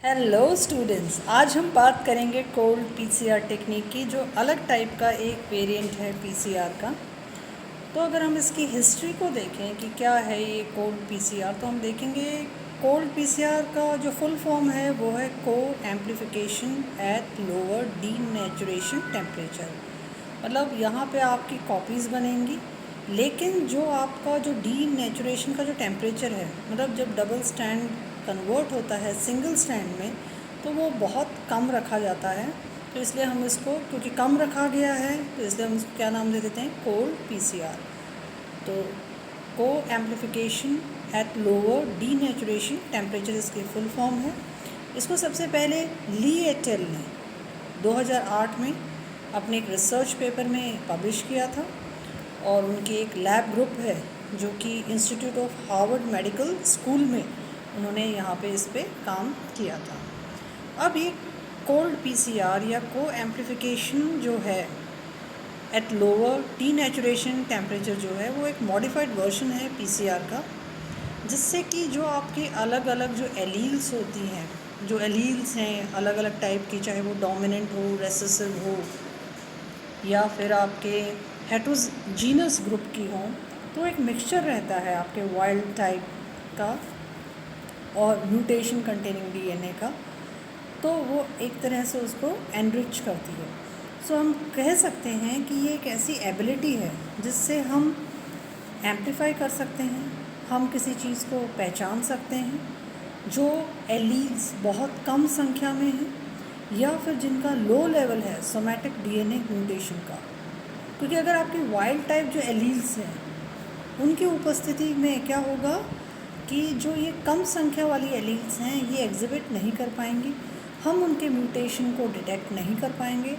Hello students, आज हम बात करेंगे कोल्ड पीसीआर टेक्निक की, जो अलग टाइप का एक वेरिएंट है पीसीआर का। तो अगर हम इसकी हिस्ट्री को देखें कि क्या है ये कोल्ड पीसीआर, तो हम देखेंगे कोल्ड पीसीआर का जो फुल फॉर्म है वो है को amplification at lower denaturation temperature. मतलब यहाँ पे आपकी कॉपीज़ बनेंगी, लेकिन जो आपका जो डीनेचुरेशन का जो टेम्परेचर है, मतलब जब डबल स्टैंड कन्वर्ट होता है सिंगल स्टैंड में, तो वो बहुत कम रखा जाता है। तो इसलिए हम इसको, क्योंकि कम रखा गया है, तो इसलिए हम इसको क्या नाम दे देते हैं, कोल्ड पीसीआर। तो को amplification at lower denaturation temperature इसकी फुल फॉर्म है। इसको सबसे पहले ली एट एल ने 2008 में अपने एक रिसर्च पेपर में पब्लिश किया था, और उनकी एक लैब ग्रुप है जो कि institute of Harvard medical school में उन्होंने यहाँ पे इस पे काम किया था। अब ये कोल्ड पीसीआर या को एम्प्लीफिकेशन जो है एट लोअर डीनेचुरेशन टेम्परेचर जो है, वो एक मॉडिफाइड वर्जन है पीसीआर का, जिससे कि जो आपके अलग अलग जो एलील्स होती हैं, जो एलील्स हैं अलग अलग टाइप की, चाहे वो डोमिनेंट हो, रेसेसिव हो, या फिर आपके हेटेरोजीनस ग्रुप की हों, तो एक मिक्सचर रहता है आपके वाइल्ड टाइप का और म्यूटेशन कंटेनिंग डीएनए का, तो वो एक तरह से उसको एनरिच करती है। सो हम कह सकते हैं कि ये एक ऐसी एबिलिटी है जिससे हम एम्प्लीफाई कर सकते हैं, हम किसी चीज़ को पहचान सकते हैं जो एलील्स बहुत कम संख्या में हैं, या फिर जिनका लो लेवल है सोमैटिक डीएनए म्यूटेशन का। क्योंकि अगर आपकी वाइल्ड टाइप जो एलील्स हैं उनकी उपस्थिति में क्या होगा कि जो ये कम संख्या वाली एलील्स हैं ये एग्जिबिट नहीं कर पाएंगी, हम उनके म्यूटेशन को डिटेक्ट नहीं कर पाएंगे।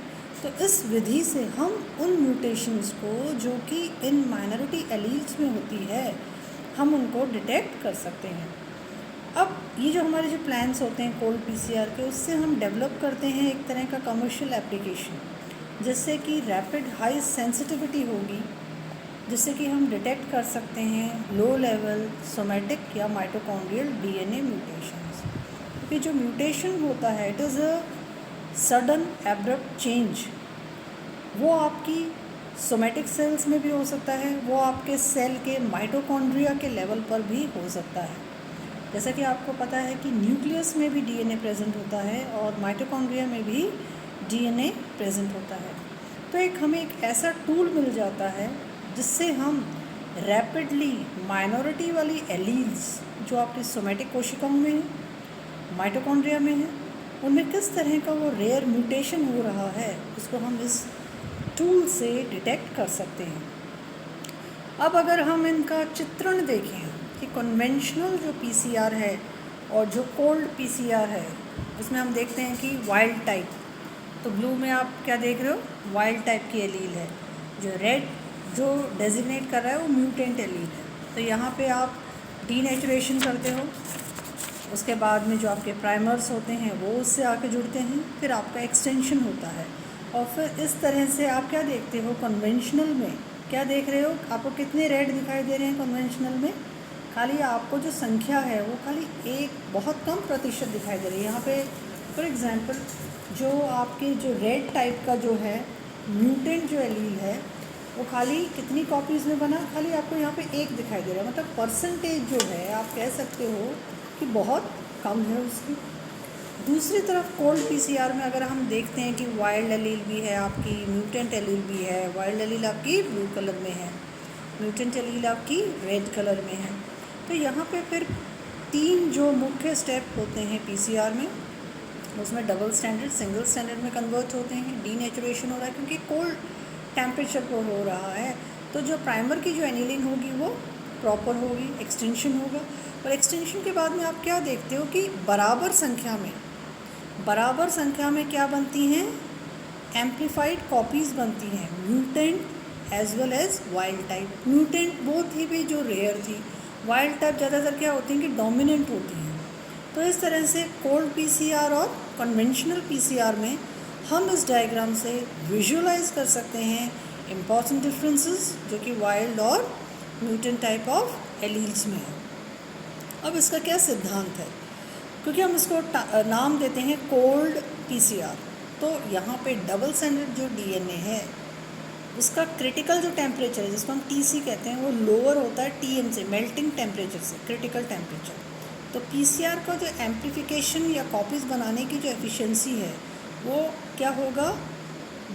तो इस विधि से हम उन म्यूटेशंस को जो कि इन माइनॉरिटी एलील्स में होती है, हम उनको डिटेक्ट कर सकते हैं। अब ये जो हमारे जो प्लान्स होते हैं कोल्ड पीसीआर के, उससे हम डेवलप करते हैं एक तरह का कमर्शियल एप्लीकेशन, जिससे कि रैपिड हाई सेंसिटिविटी होगी, जिससे कि हम डिटेक्ट कर सकते हैं लो लेवल सोमैटिक या माइटोकॉन्ड्रियल डीएनए म्यूटेशंस। क्योंकि जो म्यूटेशन होता है it is a sudden abrupt change, वो आपकी सोमैटिक सेल्स में भी हो सकता है, वो आपके सेल के माइटोकॉन्ड्रिया के लेवल पर भी हो सकता है। जैसा कि आपको पता है कि न्यूक्लियस में भी डीएनए प्रेजेंट होता है और माइटोकॉन्ड्रिया में भी डीएनए प्रेजेंट होता है। तो हमें एक ऐसा टूल मिल जाता है जिससे हम रैपिडली माइनॉरिटी वाली एलील्स जो आपकी सोमैटिक कोशिकाओं में है, माइटोकॉन्ड्रिया में है, उनमें किस तरह का वो रेयर म्यूटेशन हो रहा है, उसको हम इस टूल से डिटेक्ट कर सकते हैं। अब अगर हम इनका चित्रण देखें कि कन्वेंशनल जो पीसीआर है और जो कोल्ड पीसीआर है, उसमें हम देखते हैं कि वाइल्ड टाइप, तो ब्लू में आप क्या देख रहे हो, वाइल्ड टाइप की एलील है। जो रेड जो डेजिग्नेट कर रहा है वो म्यूटेंट एलील है। तो यहाँ पे आप डीनेचुरेशन करते हो, उसके बाद में जो आपके प्राइमर्स होते हैं वो उससे आके जुड़ते हैं, फिर आपका एक्सटेंशन होता है, और फिर इस तरह से आप क्या देखते हो कन्वेंशनल में, क्या देख रहे हो, आपको कितने रेड दिखाई दे रहे हैं कन्वेंशनल में, खाली आपको जो संख्या है वो खाली एक बहुत कम प्रतिशत दिखाई दे रही है। यहाँ पे फॉर एग्जांपल जो आपके जो रेड टाइप का जो है म्यूटेंट जो एलील है, वो खाली कितनी कॉपीज़ में बना, खाली आपको यहाँ पे एक दिखाई दे रहा है। मतलब परसेंटेज जो है आप कह सकते हो कि बहुत कम है उसकी। दूसरी तरफ कोल्ड पीसीआर में अगर हम देखते हैं कि वाइल्ड एलील भी है आपकी, म्यूटेंट एलील भी है। वाइल्ड एलील आपकी ब्लू कलर में है, म्यूटेंट एलील आपकी रेड कलर में है। तो यहाँ पे फिर 3 जो मुख्य स्टेप होते हैं पीसीआर में, उसमें डबल स्टैंडर्ड सिंगल स्टैंडर्ड में कन्वर्ट होते हैं। डीनेचुरेशन हो रहा है क्योंकि कोल्ड टेम्परेचर पर हो रहा है, तो जो प्राइमर की जो एनीलिंग होगी वो प्रॉपर होगी, एक्सटेंशन होगा। और एक्सटेंशन के बाद में आप क्या देखते हो कि बराबर संख्या में क्या बनती हैं, एम्प्लीफाइड कॉपीज़ बनती हैं, mutant as well as wild type. Mutant both ही भी जो रेयर थी, वाइल्ड टाइप ज़्यादातर क्या होती हैं कि डोमिनेंट होती हैं। तो इस तरह से कोल्ड पीसीआर और कन्वेंशनल पीसीआर में हम इस डायग्राम से विजुअलाइज कर सकते हैं इम्पॉर्टेंट डिफरेंसेस जो कि वाइल्ड और म्यूटेंट टाइप ऑफ एलील्स में है। अब इसका क्या सिद्धांत है, क्योंकि हम इसको नाम देते हैं कोल्ड पीसीआर। तो यहाँ पे डबल स्टैंडर्ड जो डीएनए है उसका क्रिटिकल जो टेम्परेचर है, जिसको हम टीसी कहते हैं, वो लोअर होता है टीएम से, मेल्टिंग टेम्परेचर से, क्रिटिकल टेम्परेचर। तो पीसीआर का जो एम्प्लीफिकेशन या कॉपीज़ बनाने की जो एफिशिएंसी है वो क्या होगा,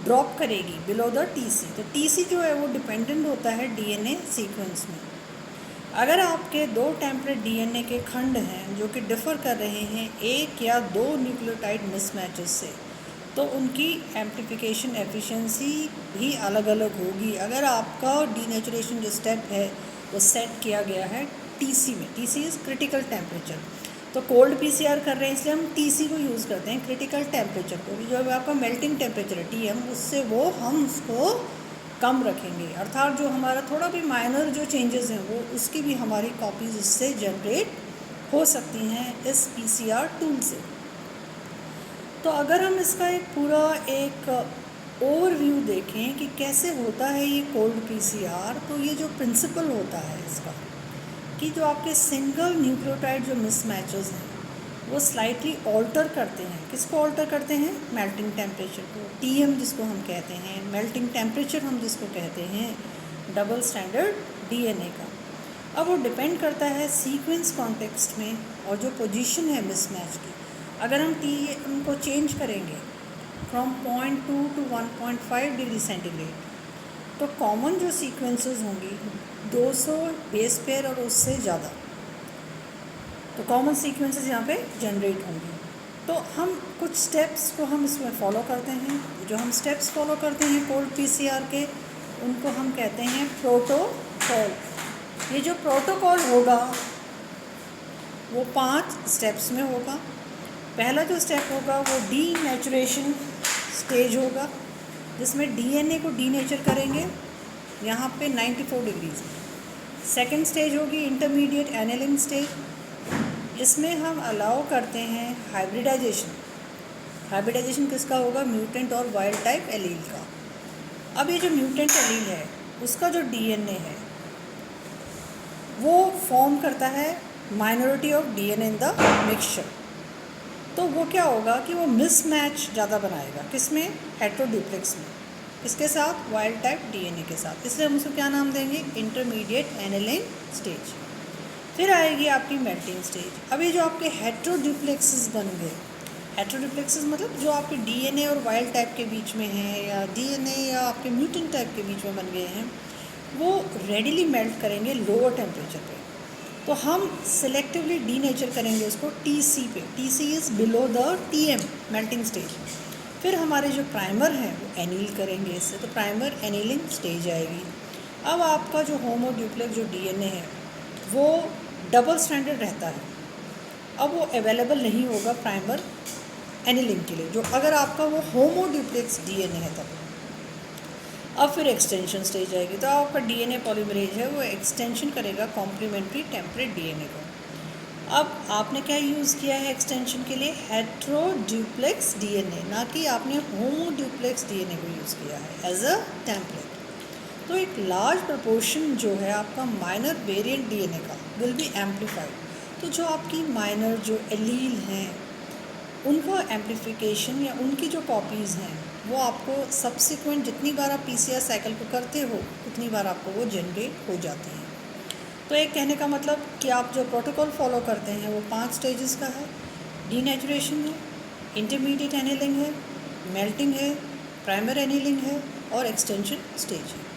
ड्रॉप करेगी बिलो द टीसी। तो टीसी जो है वो डिपेंडेंट होता है डीएनए सीक्वेंस में। अगर आपके दो टेम्परेट डीएनए के खंड हैं जो कि डिफ़र कर रहे हैं एक या दो न्यूक्लियोटाइड मिसमैचेस से, तो उनकी एम्प्लीफिकेशन एफिशिएंसी भी अलग अलग होगी। अगर आपका डीनेचुरेशन जो स्टेप है वो सेट किया गया है टीसी में, टीसी इज़ क्रिटिकल टेम्परेचर, तो कोल्ड पीसीआर कर रहे हैं इसलिए हम टीसी को यूज़ करते हैं, क्रिटिकल टेम्परेचर को। जो आपका मेल्टिंग टेम्परेचर है टीएम, उससे वो हम उसको कम रखेंगे, अर्थात जो हमारा थोड़ा भी माइनर जो चेंजेस हैं वो उसकी भी हमारी कॉपीज़ इससे जनरेट हो सकती हैं इस पीसीआर टूल से। तो अगर हम इसका एक पूरा एक ओवरव्यू देखें कि कैसे होता है ये कोल्ड पीसीआर, तो ये जो प्रिंसिपल होता है इसका कि जो आपके सिंगल न्यूक्लियोटाइड जो मिसमैचेस हैं वो स्लाइटली ऑल्टर करते हैं। किसको ऑल्टर करते हैं? मेल्टिंग टेम्परेचर को, टीएम जिसको हम कहते हैं, मेल्टिंग टेम्परेचर हम जिसको कहते हैं डबल स्टैंडर्ड डीएनए का। अब वो डिपेंड करता है सीक्वेंस कॉन्टेक्स्ट में और जो पोजीशन है मिसमैच की। अगर हम टीएम को चेंज करेंगे फ्रॉम 0.2 to 1.5 डिग्री सेंटीग्रेड, तो कॉमन जो सीक्वेंसेस होंगी 200 बेस पेयर और उससे ज़्यादा, तो कॉमन सीक्वेंसेस यहाँ पे जनरेट होंगी। तो हम कुछ स्टेप्स को हम इसमें फॉलो करते हैं। जो हम स्टेप्स फॉलो करते हैं कोल्ड पीसीआर के, उनको हम कहते हैं प्रोटोकॉल। ये जो प्रोटोकॉल होगा वो 5 स्टेप्स में होगा। पहला जो स्टेप होगा वो डीनेचुरेशन स्टेज होगा, जिसमें डीएनए को डीनेचर करेंगे यहाँ पे 94 डिग्रीज। सेकेंड स्टेज होगी इंटरमीडिएट एनेलिंग स्टेज, इसमें हम अलाउ करते हैं हाइब्रिडाइजेशन। हाइब्रिडाइजेशन किसका होगा? म्यूटेंट और वाइल्ड टाइप एलील का। अब ये जो म्यूटेंट एलील है उसका जो डीएनए है वो फॉर्म करता है minority of DNA in the mixture. तो वो क्या होगा कि वो मिसमैच ज़्यादा बनाएगा, किसमें? हेट्रोड्यूप्लेक्स में, इसके साथ वाइल्ड टाइप डीएनए के साथ। इसलिए हम उसको क्या नाम देंगे? Intermediate annealing stage. फिर आएगी आपकी मेल्टिंग स्टेज। अब ये जो आपके हेट्रोड्यूप्लेक्सेस बन गए, हेट्रोड्यूप्लेक्सेस मतलब जो आपके डीएनए और वाइल्ड टाइप के बीच में हैं या डीएनए या आपके म्यूटेंट टाइप के बीच में बन गए हैं, वो रेडिली मेल्ट करेंगे लोअर टेम्परेचर पे। तो हम सिलेक्टिवली डीनेचर करेंगे उसको टीसी पे। TC is below the TM melting stage. फिर हमारे जो प्राइमर हैं वो एनील करेंगे इससे, तो प्राइमर एनीलिंग स्टेज आएगी। अब आपका जो होमोड्यूप्लेक्स जो डीएनए है वो डबल स्टैंडर्ड रहता है, अब वो अवेलेबल नहीं होगा प्राइमर एनीलिंग के लिए, जो अगर आपका वो होमोड्यूप्लेक्स डीएनए है तब। अब फिर एक्सटेंशन स्टेज आएगी, तो आपका डीएनए पॉलीमरेज है वो एक्सटेंशन करेगा कॉम्प्लीमेंट्री टेम्परेट डीएनए को। अब आपने क्या यूज़ किया है एक्सटेंशन के लिए? हेट्रोड्यूप्लेक्स डीएनए, ना कि आपने होमोड्यूप्लेक्स डीएनए को यूज़ किया है एज अ टेम्पलेट। तो एक लार्ज प्रपोर्शन जो है आपका माइनर वेरिएंट डीएनए का विल बी एम्पलीफाइड। तो जो आपकी माइनर जो एलील हैं उनका एम्प्लीफिकेशन या उनकी जो कॉपीज़ हैं वो आपको सब्सिक्वेंट जितनी बार आप पीसीआर साइकिल को करते हो उतनी बार आपको वो जनरेट हो जाती हैं। तो एक कहने का मतलब कि आप जो प्रोटोकॉल फॉलो करते हैं वो 5 स्टेजेस का है। डीनेचुरेशन है, इंटरमीडिएट एनीलिंग है, मेल्टिंग है, प्राइमर एनीलिंग है और एक्सटेंशन स्टेज है।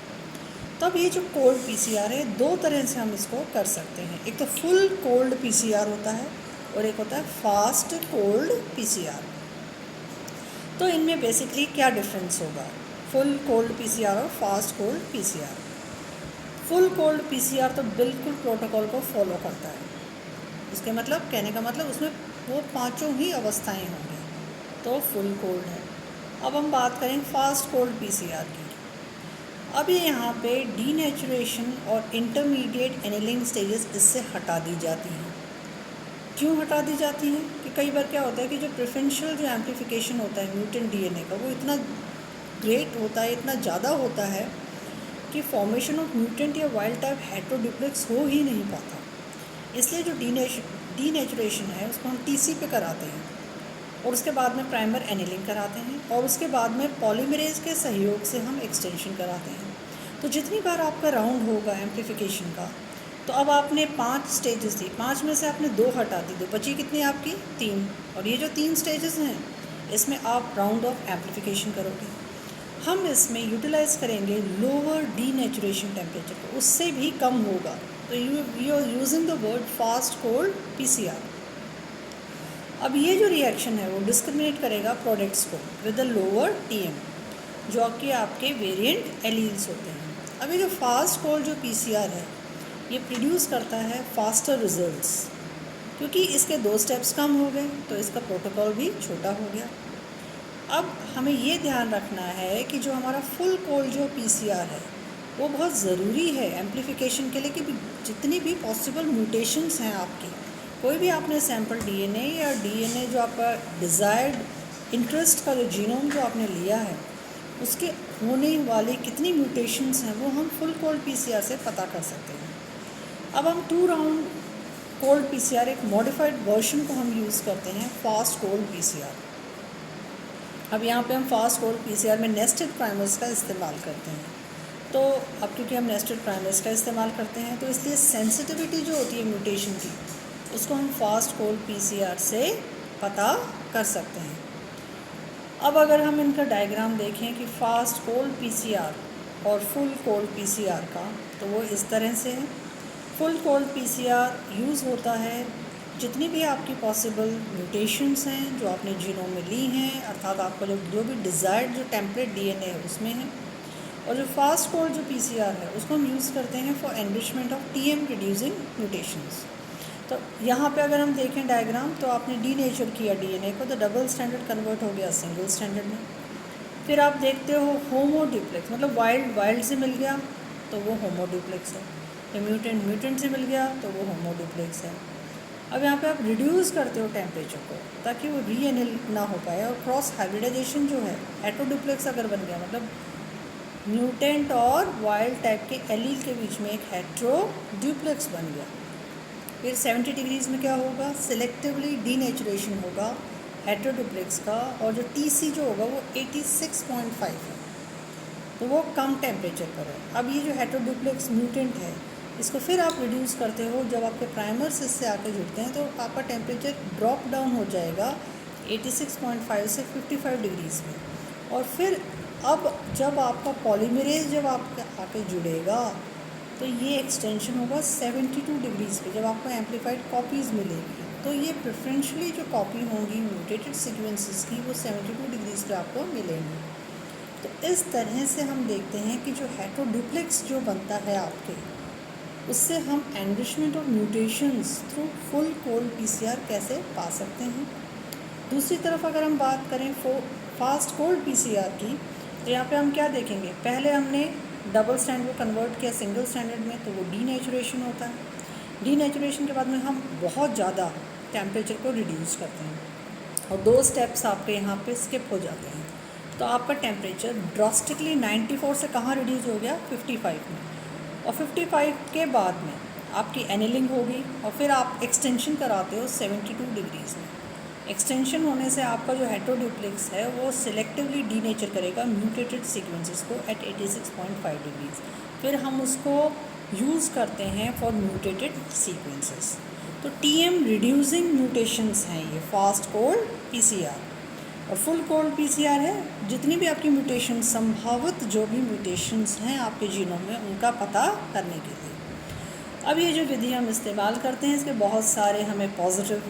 तब ये जो कोल्ड पीसीआर है 2 तरह से हम इसको कर सकते हैं। एक तो फुल कोल्ड पीसीआर होता है और एक होता है फास्ट कोल्ड पीसीआर। तो इनमें बेसिकली क्या डिफरेंस होगा फुल कोल्ड पीसीआर और fast cold PCR? Full cold PCR तो बिल्कुल प्रोटोकॉल को फॉलो करता है। इसके मतलब कहने का मतलब उसमें वो 5 ही अवस्थाएं होंगी, तो फुल कोल्ड है। अब हम बात करें फास्ट कोल्ड पीसीआर की। अब ये यहाँ पे डीनेचुरेशन और इंटरमीडिएट एनीलिंग स्टेजेस इससे हटा दी जाती हैं। क्यों हटा दी जाती हैं? कि कई बार क्या होता है कि जो प्रेफरेंशियल जो एम्प्लीफिकेशन होता है म्यूटेंट डीएनए का वो इतना ग्रेट होता है, इतना ज़्यादा होता है कि फॉर्मेशन ऑफ म्यूटेंट या वाइल्ड टाइप हेट्रोड्यूप्लेक्स हो ही नहीं पाता। इसलिए जो डीनेचुरेशन है उसको हम टीसी पे कराते हैं, और उसके बाद में प्राइमर एनिलिंग कराते हैं, और उसके बाद में पॉलीमरेज के सहयोग से हम एक्सटेंशन कराते हैं। तो जितनी बार आपका राउंड होगा एम्प्लीफिकेशन का, तो अब आपने 5 स्टेजेस थी, 5 में से आपने 2 हटा दी, तो बची कितनी आपकी 3, और ये जो 3 स्टेजेस हैं इसमें आप राउंड ऑफ एम्प्लीफिकेशन करोगे। हम इसमें यूटिलाइज़ करेंगे लोअर डीनेचुरेशन टेम्परेचर को, उससे भी कम होगा, तो you are using the word fast cold PCR. अब ये जो रिएक्शन है वो डिस्क्रिमिनेट करेगा प्रोडक्ट्स को विद द लोअर टीएम, जो कि आपके वेरिएंट एलील्स होते हैं। अब ये जो फास्ट कोल्ड जो पीसीआर है ये प्रोड्यूस करता है फास्टर रिजल्ट्स, क्योंकि इसके 2 स्टेप्स कम हो गए तो इसका प्रोटोकॉल भी छोटा हो गया। अब हमें ये ध्यान रखना है कि जो हमारा फुल कोल्ड जो पीसीआर है वो बहुत ज़रूरी है एम्प्लीफिकेशन के लिए, कि जितनी भी पॉसिबल म्यूटेशंस हैं आपकी, कोई भी आपने सैम्पल डीएनए या डीएनए जो आपका डिज़ायर्ड इंटरेस्ट का जो जीनोम जो आपने लिया है उसके होने वाली कितनी म्यूटेशंस हैं वो हम फुल कोल्ड पीसीआर से पता कर सकते हैं। अब हम 2 राउंड कोल्ड पीसीआर, एक मॉडिफाइड वर्जन को हम यूज़ करते हैं फास्ट कोल्ड पीसीआर। अब यहाँ पे हम फास्ट कोल्ड पीसीआर में नेस्टेड प्राइमर्स का इस्तेमाल करते हैं। तो अब क्योंकि हम नेस्टेड प्राइमर्स का इस्तेमाल करते हैं तो इसलिए सेंसिटिविटी जो होती है म्यूटेशन की उसको हम फास्ट कोल्ड पीसीआर से पता कर सकते हैं। अब अगर हम इनका डायग्राम देखें कि फास्ट कोल्ड पीसीआर और फुल कोल्ड पीसीआर का, तो वो इस तरह से है। फुल कोल्ड पीसीआर यूज़ होता है जितनी भी आपकी पॉसिबल म्यूटेशंस हैं जो आपने जीनोम में ली हैं, अर्थात आपका जो भी डिज़ायर्ड जो टेम्पलेट डीएनए है उसमें है। और जो फास्ट कोल्ड जो पीसीआर है उसको हम यूज़ करते हैं for enrichment of TM reducing mutations. तो यहाँ पे अगर हम देखें डायग्राम, तो आपने डीनेचर किया डीएनए को, तो डबल स्टैंडर्ड कन्वर्ट हो गया सिंगल स्टैंडर्ड में। फिर आप देखते हो होमोड्यूप्लेक्स, मतलब वाइल्ड से मिल गया तो वो होमोड्यूप्लेक्स है, या म्यूटेंट से मिल गया तो वो होमोड्यूप्लेक्स है। अब यहाँ पे आप रिड्यूस करते हो टेम्परेचर को ताकि वो रीएनिल ना हो पाए, और क्रॉस हाइब्रिडाइजेशन जो है हेटेरोड्यूप्लेक्स अगर बन गया, मतलब म्यूटेंट और वाइल्ड टाइप के एलील के बीच में एक हेटेरोड्यूप्लेक्स बन गया। फिर 70 डिग्रीज़ में क्या होगा, सिलेक्टिवली डीनेचुरेशन होगा हेटेरोड्यूप्लेक्स का, और जो टीसी जो होगा वो 86.5 है, तो वो कम टेम्परेचर पर है। अब ये जो हेटेरोड्यूप्लेक्स म्यूटेंट है इसको फिर आप रिड्यूस करते हो, जब आपके प्राइमर्स इससे आके जुड़ते हैं तो आपका टेम्परेचर ड्रॉप डाउन हो जाएगा 86.5 से 55 डिग्रीज़ में। और फिर अब जब आपका पॉलीमरेज जब आपके आके जुड़ेगा तो ये एक्सटेंशन होगा 72 डिग्रीज़ पे, जब आपको एम्प्लीफाइड कॉपीज़ मिलेगी। तो ये प्रेफरेंशली जो कॉपी होंगी म्यूटेटेड सीक्वेंसेस की वो 72 डिग्रीज़ पे आपको मिलेंगी। तो इस तरह से हम देखते हैं कि जो हेटेरोड्यूप्लेक्स जो बनता है आपके, उससे हम enrichment of mutations through full cold PCR कैसे पा सकते हैं। दूसरी तरफ अगर हम बात करें फास्ट कोल्ड पीसीआर की, तो यहाँ पे हम क्या देखेंगे, पहले हमने डबल स्टैंडर्ड को कन्वर्ट किया सिंगल स्टैंडर्ड में, तो वो डीनेचुरेशन होता है। डीनेचुरेशन के बाद में हम बहुत ज़्यादा टेम्परेचर को रिड्यूस करते हैं और 2 स्टेप्स आपके यहाँ पे स्किप हो जाते हैं, तो आपका टेम्परेचर ड्रास्टिकली 94 से कहाँ रिड्यूस हो गया, 55 में। और 55 के बाद में आपकी एनिलिंग होगी और फिर आप एक्सटेंशन कराते हो 72 डिग्रीज़ में। एक्सटेंशन होने से आपका जो हेटेरोड्यूप्लेक्स है वो सिलेक्टिवली डीनेचर करेगा म्यूटेटेड सीक्वेंसेस को एट 86.5 डिग्रीज़। फिर हम उसको यूज़ करते हैं फॉर म्यूटेटेड सीक्वेंसेस। तो टीएम रिड्यूसिंग म्यूटेशंस हैं ये फास्ट कोल्ड पीसीआर। और फुल कोल्ड पीसीआर है जितनी भी आपकी म्यूटेशन, संभावित जो भी म्यूटेशंस हैं आपके जीनोम में उनका पता करने के लिए। अब ये जो विधि हम इस्तेमाल करते हैं इसके बहुत सारे हमें पॉजिटिव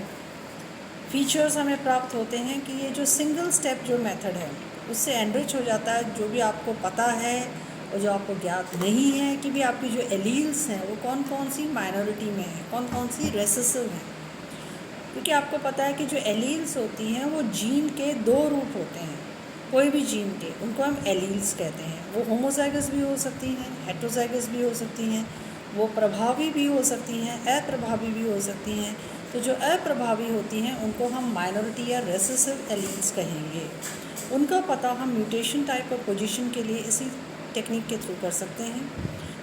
फीचर्स हमें प्राप्त होते हैं कि ये जो सिंगल स्टेप जो मेथड है उससे एनरिच हो जाता है जो भी आपको पता है और जो आपको ज्ञात नहीं है कि भी आपकी जो एलील्स हैं वो कौन कौन सी माइनॉरिटी में है, कौन कौन सी रेसेसिव हैं। क्योंकि आपको पता है कि जो एलील्स होती हैं वो जीन के 2 रूप होते हैं, कोई भी जीन के, उनको हम एलील्स कहते हैं। वो होमोजाइगस भी हो सकती हैं, हेटेरोजाइगस भी हो सकती हैं, वो प्रभावी भी हो सकती हैं, अप्रभावी भी हो सकती हैं। तो जो अप्रभावी होती हैं उनको हम माइनॉरिटी या रेसेसिव एलील्स कहेंगे। उनका पता हम म्यूटेशन टाइप और पोजीशन के लिए इसी टेक्निक के थ्रू कर सकते हैं।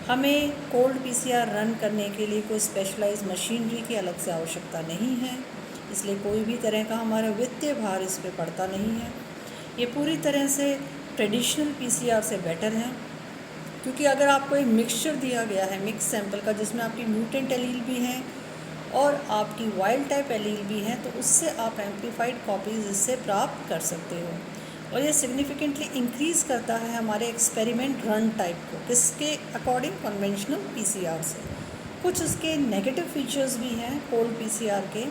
हमें कोल्ड पीसीआर रन करने के लिए कोई स्पेशलाइज्ड मशीनरी की अलग से आवश्यकता नहीं है, इसलिए कोई भी तरह का हमारा वित्तीय भार इस पर पड़ता नहीं है। ये पूरी तरह से ट्रेडिशनल पीसीआर से बेटर है, क्योंकि अगर आपको एक मिक्सचर दिया गया है मिक्स सैंपल का, जिसमें आपकी म्यूटेंट एलील भी हैं और आपकी वाइल्ड टाइप एलील भी हैं, तो उससे आप एम्प्लीफाइड कॉपीज़ इससे प्राप्त कर सकते हो। और ये सिग्निफिकेंटली इंक्रीज़ करता है हमारे एक्सपेरिमेंट रन टाइप को, किसके अकॉर्डिंग, कन्वेंशनल पीसीआर से। कुछ इसके नेगेटिव फीचर्स भी हैं कोल्ड पीसीआर के,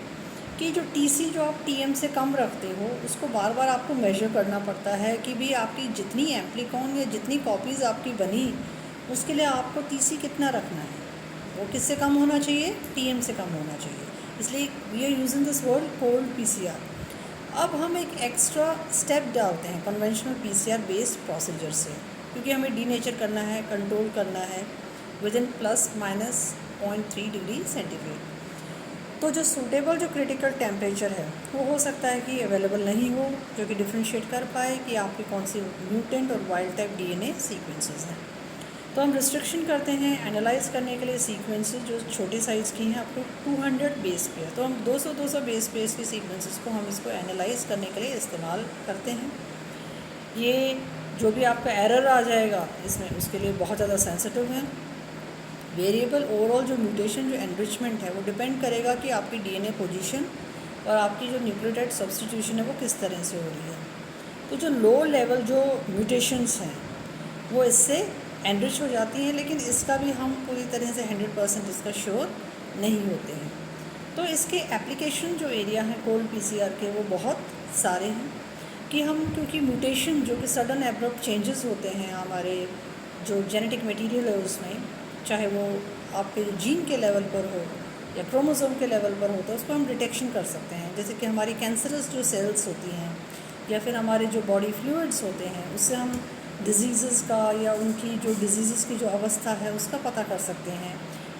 कि जो टीसी जो आप टीएम से कम रखते हो उसको बार बार आपको मेजर करना पड़ता है कि भी आपकी जितनी एम्प्लीकॉन या जितनी कॉपीज़ आपकी बनी उसके लिए आपको टीसी कितना रखना है, वो किससे कम होना चाहिए, टीएम से कम होना चाहिए। इसलिए we are using this word cold PCR. अब हम एक एक्स्ट्रा स्टेप डालते हैं कन्वेंशनल पीसीआर बेस्ड प्रोसीजर से, क्योंकि हमें डीनेचर करना है, कंट्रोल करना है विद इन ±0.3 डिग्री सेंटीग्रेड। तो जो सूटेबल जो क्रिटिकल टेम्परेचर है वो हो सकता है कि अवेलेबल नहीं हो, जो कि डिफ्रेंशिएट कर पाए कि आपके कौन सी म्यूटेंट और वाइल्ड टाइप डीएनए सीक्वेंसेस हैं। तो हम रिस्ट्रिक्शन करते हैं एनालाइज करने के लिए सीक्वेंसेस जो छोटे साइज़ की हैं, आपको 200 बेस पेयर, तो हम 200 बेस पेयर्स की सीक्वेंसेस को हम इसको एनालाइज करने के लिए इस्तेमाल करते हैं। ये जो भी आपका एरर आ जाएगा इसमें, उसके लिए बहुत ज़्यादा सेंसिटिव है। वेरिएबल ओवरऑल जो म्यूटेशन जो एनरिचमेंट है वो डिपेंड करेगा कि आपकी डीएनए पोजीशन और आपकी जो न्यूक्लियोटाइड सब्स्टिट्यूशन है वो किस तरह से हो रही है। तो जो लो लेवल जो म्यूटेशंस हैं वो इससे एनरिच हो जाती हैं, लेकिन इसका भी हम पूरी तरह से 100% इसका श्योर नहीं होते हैं। तो इसके एप्लीकेशन जो एरिया हैं कोल्ड पीसीआर के वो बहुत सारे हैं, कि हम क्योंकि म्यूटेशन जो कि सडन एब्रप्ट चेंजेस होते हैं हमारे जो जेनेटिक मटेरियल है उसमें, चाहे वो आपके जीन के लेवल पर हो या क्रोमोसोम के लेवल पर हो, तो उसको हम डिटेक्शन कर सकते हैं। जैसे कि हमारी कैंसरस जो सेल्स होती हैं या फिर हमारे जो बॉडी फ्लूइड्स होते हैं, उससे हम डिजीज़ का या उनकी जो डिजीज़ की जो अवस्था है उसका पता कर सकते हैं।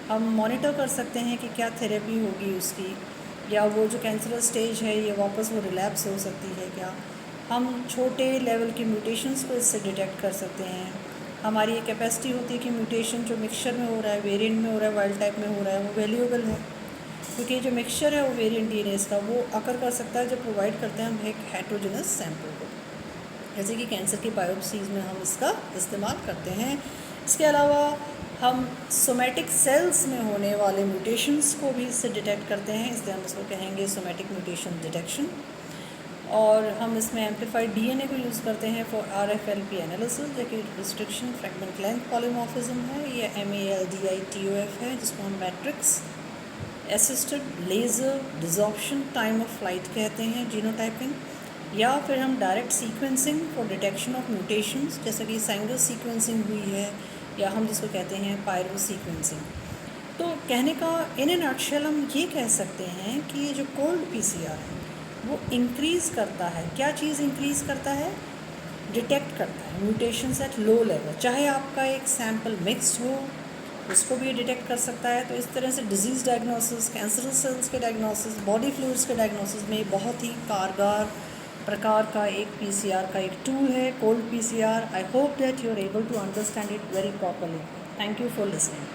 हम मॉनिटर कर सकते हैं कि क्या थेरेपी होगी उसकी, या वो जो कैंसरस स्टेज है ये वापस वो रिलैप्स हो सकती है क्या। हम छोटे लेवल की म्यूटेशंस को इससे डिटेक्ट कर सकते हैं। हमारी ये कैपेसिटी होती है कि म्यूटेशन जो मिक्सचर में हो रहा है, वेरिएंट में हो रहा है, वाइल्ड टाइप में हो रहा है, वो वैल्यूएबल है, क्योंकि जो मिक्सचर है वो वेरिएंट डीएनए का वो अकर कर सकता है जब प्रोवाइड करते हैं हम एक हेट्रोजेनस सैंपल को, जैसे कि कैंसर की बायोप्सीज में हम इसका इस्तेमाल करते हैं। इसके अलावा हम सोमैटिक सेल्स में होने वाले म्यूटेशंस को भी इससे डिटेक्ट करते हैं, इसलिए हम इसको कहेंगे सोमैटिक म्यूटेशन डिटेक्शन। और हम इसमें एम्प्लीफाइड डीएनए को यूज़ करते हैं फॉर आरएफएलपी एनालिसिस, जो कि रिस्ट्रिक्शन फ्रैगमेंट लेंथ पॉलीमॉर्फिज्म है, या MALDITOF है, जिसको हम matrix assisted laser desorption time of flight कहते हैं, जीनोटाइपिंग, या फिर हम direct sequencing for detection of mutations, जैसे कि साइंगस सीक्वेंसिंग हुई है, या हम जिसको कहते हैं पायरो सीक्वेंसिंग। तो कहने का इन ए नटशेल हम ये कह सकते हैं कि ये जो कोल्ड पीसीआर है वो इंक्रीज़ करता है, क्या चीज़ इंक्रीज़ करता है, डिटेक्ट करता है म्यूटेशंस एट लो लेवल। चाहे आपका एक सैंपल मिक्स्ड हो उसको भी डिटेक्ट कर सकता है। तो इस तरह से डिजीज़ डायग्नोसिस, कैंसरस सेल्स के डायग्नोसिस, बॉडी फ्लूइड्स के डायग्नोसिस में बहुत ही कारगर प्रकार का एक पीसीआर का एक टूल है cold PCR. I hope that you are able to understand it very properly. Thank you for listening.